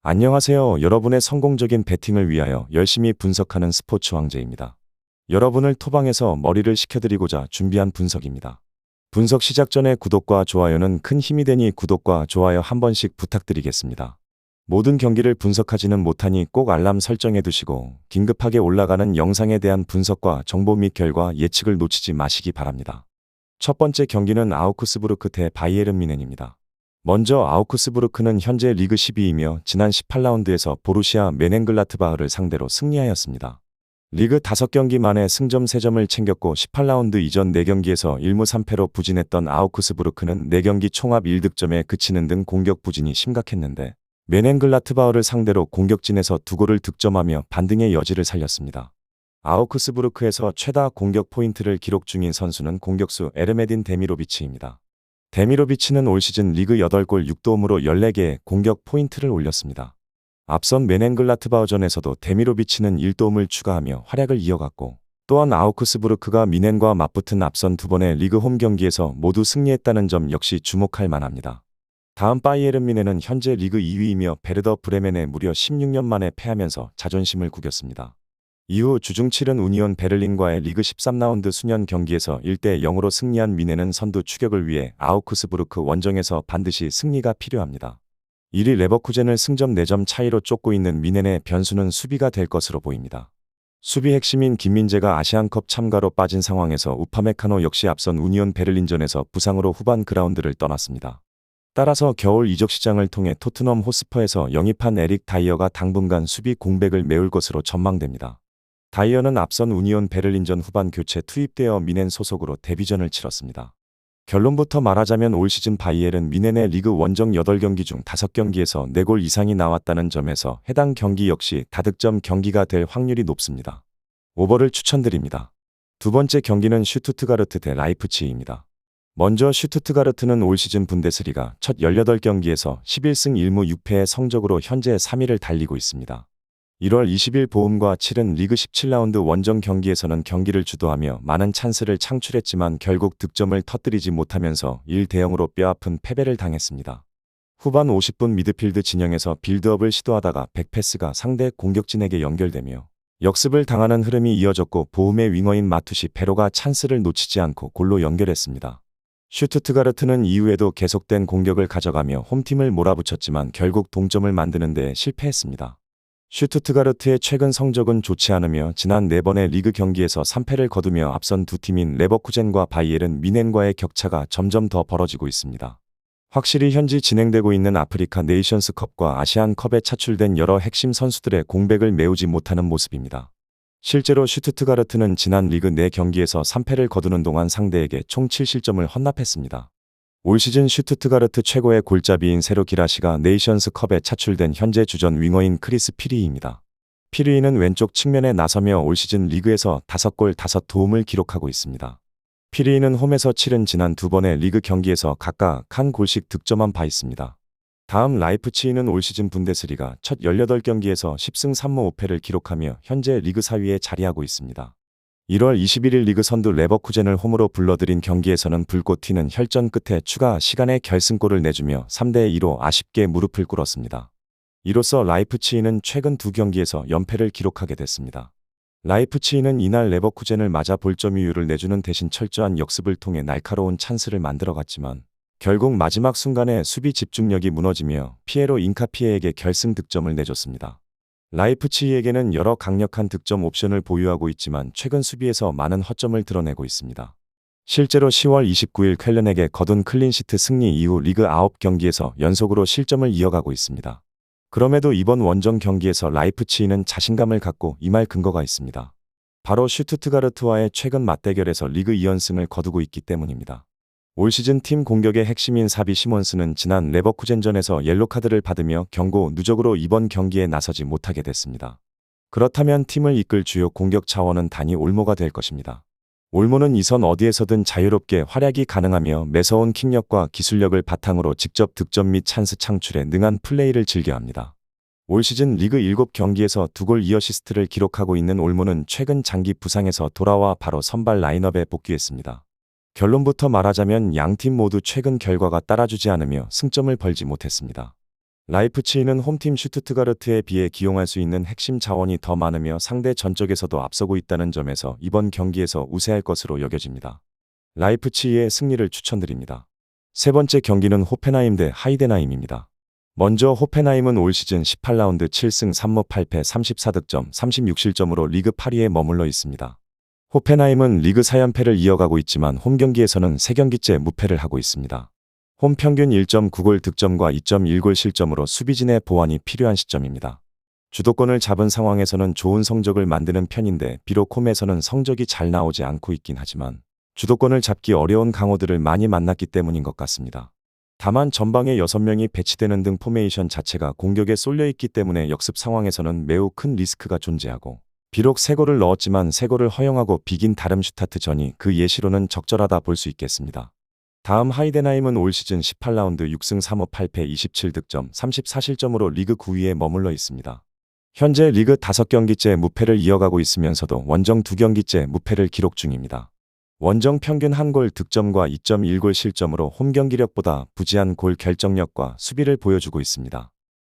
안녕하세요. 여러분의 성공적인 배팅을 위하여 열심히 분석하는 스포츠 황제입니다. 여러분을 토방에서 머리를 식혀드리고자 준비한 분석입니다. 분석 시작 전에 구독과 좋아요는 큰 힘이 되니 구독과 좋아요 한 번씩 부탁드리겠습니다. 모든 경기를 분석하지는 못하니 꼭 알람 설정해 두시고 긴급하게 올라가는 영상에 대한 분석과 정보 및 결과 예측을 놓치지 마시기 바랍니다. 첫 번째 경기는 아우크스부르크 대 바이에른 뮌헨입니다. 먼저 아우크스부르크는 현재 리그 12위이며 지난 18라운드에서 보루시아 멘헨글라트바흐를 상대로 승리하였습니다. 리그 5경기 만에 승점 3점을 챙겼고 18라운드 이전 4경기에서 1무 3패로 부진했던 아우크스부르크는 4경기 총합 1득점에 그치는 등 공격 부진이 심각했는데 멘헨글라트바흐를 상대로 공격진에서 2골을 득점하며 반등의 여지를 살렸습니다. 아우크스부르크에서 최다 공격 포인트를 기록 중인 선수는 공격수 에르메딘 데미로비치입니다. 데미로비치는 올 시즌 리그 8골 6도움으로 14개의 공격 포인트를 올렸습니다. 앞선 멘헨글라트바흐전에서도 데미로비치는 1도움을 추가하며 활약을 이어갔고 또한 아우크스부르크가 뮌헨과 맞붙은 앞선 2번의 리그 홈 경기에서 모두 승리했다는 점 역시 주목할 만합니다. 다음 바이에른 뮌헨은 현재 리그 2위이며 베르더 브레멘에 무려 16년 만에 패하면서 자존심을 구겼습니다. 이후 주중 치른 우니온 베를린과의 리그 13라운드 수년 경기에서 1대 0으로 승리한 뮌헨은 선두 추격을 위해 아우크스부르크 원정에서 반드시 승리가 필요합니다. 1위 레버쿠젠을 승점 4점 차이로 쫓고 있는 뮌헨의 변수는 수비가 될 것으로 보입니다. 수비 핵심인 김민재가 아시안컵 참가로 빠진 상황에서 우파메카노 역시 앞선 우니온 베를린전에서 부상으로 후반 그라운드를 떠났습니다. 따라서 겨울 이적 시장을 통해 토트넘 호스퍼에서 영입한 에릭 다이어가 당분간 수비 공백을 메울 것으로 전망됩니다. 다이어는 앞선 우니온 베를린전 후반 교체 투입되어 뮌헨 소속으로 데뷔전을 치렀습니다. 결론부터 말하자면 올 시즌 바이에른 뮌헨의 리그 원정 8경기 중 5경기에서 4골 이상이 나왔다는 점에서 해당 경기 역시 다득점 경기가 될 확률이 높습니다. 오버를 추천드립니다. 두 번째 경기는 슈투트가르트 대 라이프치히입니다. 먼저 슈투트가르트는 올 시즌 분데스리가 첫 18경기에서 11승 1무 6패의 성적으로 현재 3위를 달리고 있습니다. 1월 20일 보움과 치른 리그 17라운드 원정 경기에서는 경기를 주도하며 많은 찬스를 창출했지만 결국 득점을 터뜨리지 못하면서 1대 0으로 뼈아픈 패배를 당했습니다. 후반 50분 미드필드 진영에서 빌드업을 시도하다가 백패스가 상대 공격진에게 연결되며 역습을 당하는 흐름이 이어졌고 보움의 윙어인 마투시 페로가 찬스를 놓치지 않고 골로 연결했습니다. 슈투트가르트는 이후에도 계속된 공격을 가져가며 홈팀을 몰아붙였지만 결국 동점을 만드는 데 실패했습니다. 슈투트가르트의 최근 성적은 좋지 않으며 지난 4번의 리그 경기에서 3패를 거두며 앞선 두 팀인 레버쿠젠과 바이에른 뮌헨과의 격차가 점점 더 벌어지고 있습니다. 확실히 현지 진행되고 있는 아프리카 네이션스컵과 아시안컵에 차출된 여러 핵심 선수들의 공백을 메우지 못하는 모습입니다. 실제로 슈투트가르트는 지난 리그 4경기에서 3패를 거두는 동안 상대에게 총 7실점을 헌납했습니다. 올 시즌 슈투트가르트 최고의 골잡이인 세로 기라시가 네이션스컵에 차출된 현재 주전 윙어인 크리스 피리이입니다. 피리이는 왼쪽 측면에 나서며 올 시즌 리그에서 5골 5도움을 기록하고 있습니다. 피리이는 홈에서 치른 지난 2번의 리그 경기에서 각각 한 골씩 득점한 바 있습니다. 다음 라이프치히는 올 시즌 분데스리가 첫 18경기에서 10승 3무 5패를 기록하며 현재 리그 4위에 자리하고 있습니다. 1월 21일 리그 선두 레버쿠젠을 홈으로 불러들인 경기에서는 불꽃 튀는 혈전 끝에 추가 시간에 결승골을 내주며 3대 2로 아쉽게 무릎을 꿇었습니다. 이로써 라이프치히는 최근 2경기에서 연패를 기록하게 됐습니다. 라이프치히는 이날 레버쿠젠을 맞아 볼점유율을 내주는 대신 철저한 역습을 통해 날카로운 찬스를 만들어갔지만 결국 마지막 순간에 수비 집중력이 무너지며 피에로 인카피에에게 결승 득점을 내줬습니다. 라이프치히에게는 여러 강력한 득점 옵션을 보유하고 있지만 최근 수비에서 많은 허점을 드러내고 있습니다. 실제로 10월 29일 쾰른에게 거둔 클린시트 승리 이후 리그 9경기에서 연속으로 실점을 이어가고 있습니다. 그럼에도 이번 원정 경기에서 라이프치히는 자신감을 갖고 임할 근거가 있습니다. 바로 슈투트가르트와의 최근 맞대결에서 리그 2연승을 거두고 있기 때문입니다. 올 시즌 팀 공격의 핵심인 사비 시몬스는 지난 레버쿠젠전에서 옐로카드를 받으며 경고 누적으로 이번 경기에 나서지 못하게 됐습니다. 그렇다면 팀을 이끌 주요 공격 자원은 단이 올모가 될 것입니다. 올모는 이 선 어디에서든 자유롭게 활약이 가능하며 매서운 킥력과 기술력을 바탕으로 직접 득점 및 찬스 창출에 능한 플레이를 즐겨합니다. 올 시즌 리그 7경기에서 2골 2어시스트를 기록하고 있는 올모는 최근 장기 부상에서 돌아와 바로 선발 라인업에 복귀했습니다. 결론부터 말하자면 양팀 모두 최근 결과가 따라주지 않으며 승점을 벌지 못했습니다. 라이프치히는 홈팀 슈투트가르트에 비해 기용할 수 있는 핵심 자원이 더 많으며 상대 전적에서도 앞서고 있다는 점에서 이번 경기에서 우세할 것으로 여겨집니다. 라이프치히의 승리를 추천드립니다. 세 번째 경기는 호펜하임 대 하이덴하임입니다. 먼저 호펜하임은 올 시즌 18라운드 7승 3무 8패 34득점 36실점으로 리그 8위에 머물러 있습니다. 호펜하임은 리그 4연패를 이어가고 있지만 홈 경기에서는 3경기째 무패를 하고 있습니다. 홈 평균 1.9골 득점과 2.1골 실점으로 수비진의 보완이 필요한 시점입니다. 주도권을 잡은 상황에서는 좋은 성적을 만드는 편인데 비록 홈에서는 성적이 잘 나오지 않고 있긴 하지만 주도권을 잡기 어려운 강호들을 많이 만났기 때문인 것 같습니다. 다만 전방에 6명이 배치되는 등 포메이션 자체가 공격에 쏠려 있기 때문에 역습 상황에서는 매우 큰 리스크가 존재하고 비록 3골을 넣었지만 3골을 허용하고 비긴 다름슈타트전이 그 예시로는 적절하다 볼 수 있겠습니다. 다음 하이덴하임은 올 시즌 18라운드 6승 3무 8패 27득점 34실점으로 리그 9위에 머물러 있습니다. 현재 리그 5경기째 무패를 이어가고 있으면서도 원정 2경기째 무패를 기록 중입니다. 원정 평균 1골 득점과 2.1골 실점으로 홈 경기력보다 부지한 골 결정력과 수비를 보여주고 있습니다.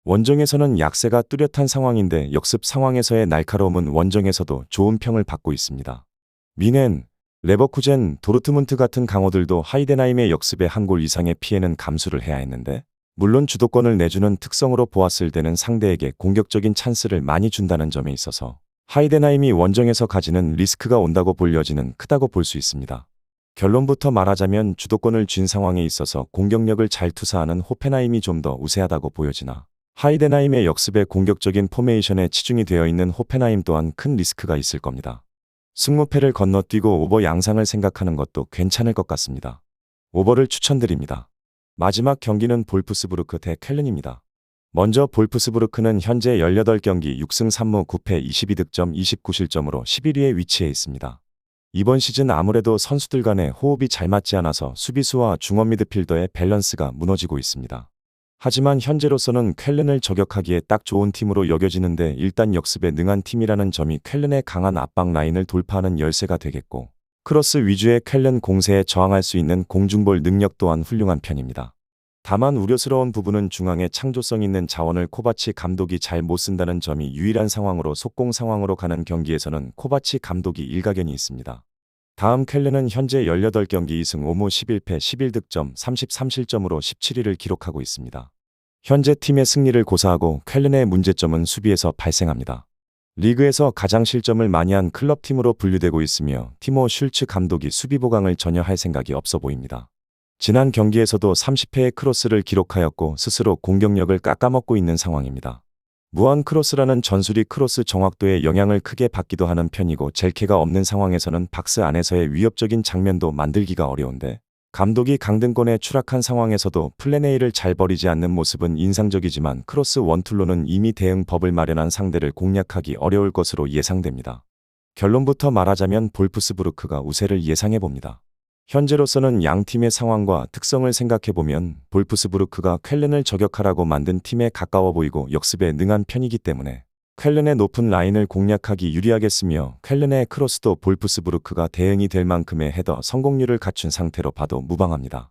원정에서는 약세가 뚜렷한 상황인데 역습 상황에서의 날카로움은 원정에서도 좋은 평을 받고 있습니다. 미넨, 레버쿠젠, 도르트문트 같은 강호들도 하이덴하임의 역습에 1골 이상의 피해는 감수를 해야 했는데 물론 주도권을 내주는 특성으로 보았을 때는 상대에게 공격적인 찬스를 많이 준다는 점에 있어서 하이덴하임이 원정에서 가지는 리스크가 온다고 볼 여지는 크다고 볼 수 있습니다. 결론부터 말하자면 주도권을 쥔 상황에 있어서 공격력을 잘 투사하는 호펜하임이 좀 더 우세하다고 보여지나 하이덴하임의 역습에 공격적인 포메이션에 치중이 되어 있는 호펜하임 또한 큰 리스크가 있을 겁니다. 승무패를 건너뛰고 오버 양상을 생각하는 것도 괜찮을 것 같습니다. 오버를 추천드립니다. 마지막 경기는 볼프스부르크 대 쾰른입니다. 먼저 볼프스부르크는 현재 18경기 6승 3무 9패 22득점 29실점으로 11위에 위치해 있습니다. 이번 시즌 아무래도 선수들 간의 호흡이 잘 맞지 않아서 수비수와 중원 미드필더의 밸런스가 무너지고 있습니다. 하지만 현재로서는 쾰른을 저격하기에 딱 좋은 팀으로 여겨지는데 일단 역습에 능한 팀이라는 점이 쾰른의 강한 압박 라인을 돌파하는 열쇠가 되겠고 크로스 위주의 쾰른 공세에 저항할 수 있는 공중볼 능력 또한 훌륭한 편입니다. 다만 우려스러운 부분은 중앙에 창조성 있는 자원을 코바치 감독이 잘 못 쓴다는 점이 유일한 상황으로 속공 상황으로 가는 경기에서는 코바치 감독이 일가견이 있습니다. 다음 쾰른은 현재 18경기 2승 5무 11패 11득점 33실점으로 17위를 기록하고 있습니다. 현재 팀의 승리를 고사하고 쾰른의 문제점은 수비에서 발생합니다. 리그에서 가장 실점을 많이 한 클럽팀으로 분류되고 있으며 티모 슐츠 감독이 수비 보강을 전혀 할 생각이 없어 보입니다. 지난 경기에서도 30회의 크로스를 기록하였고 스스로 공격력을 깎아먹고 있는 상황입니다. 무한 크로스라는 전술이 크로스 정확도에 영향을 크게 받기도 하는 편이고 젤케가 없는 상황에서는 박스 안에서의 위협적인 장면도 만들기가 어려운데 감독이 강등권에 추락한 상황에서도 플랜 A를 잘 버리지 않는 모습은 인상적이지만 크로스 원툴로는 이미 대응법을 마련한 상대를 공략하기 어려울 것으로 예상됩니다. 결론부터 말하자면 볼프스부르크가 우세를 예상해봅니다. 현재로서는 양 팀의 상황과 특성을 생각해보면 볼프스부르크가 쾰른을 저격하라고 만든 팀에 가까워 보이고 역습에 능한 편이기 때문에 쾰른의 높은 라인을 공략하기 유리하겠으며 쾰른의 크로스도 볼프스부르크가 대응이 될 만큼의 헤더 성공률을 갖춘 상태로 봐도 무방합니다.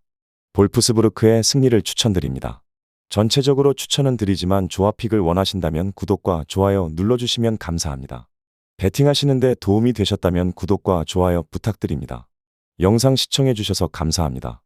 볼프스부르크의 승리를 추천드립니다. 전체적으로 추천은 드리지만 조합픽을 원하신다면 구독과 좋아요 눌러주시면 감사합니다. 베팅하시는데 도움이 되셨다면 구독과 좋아요 부탁드립니다. 영상 시청해주셔서 감사합니다.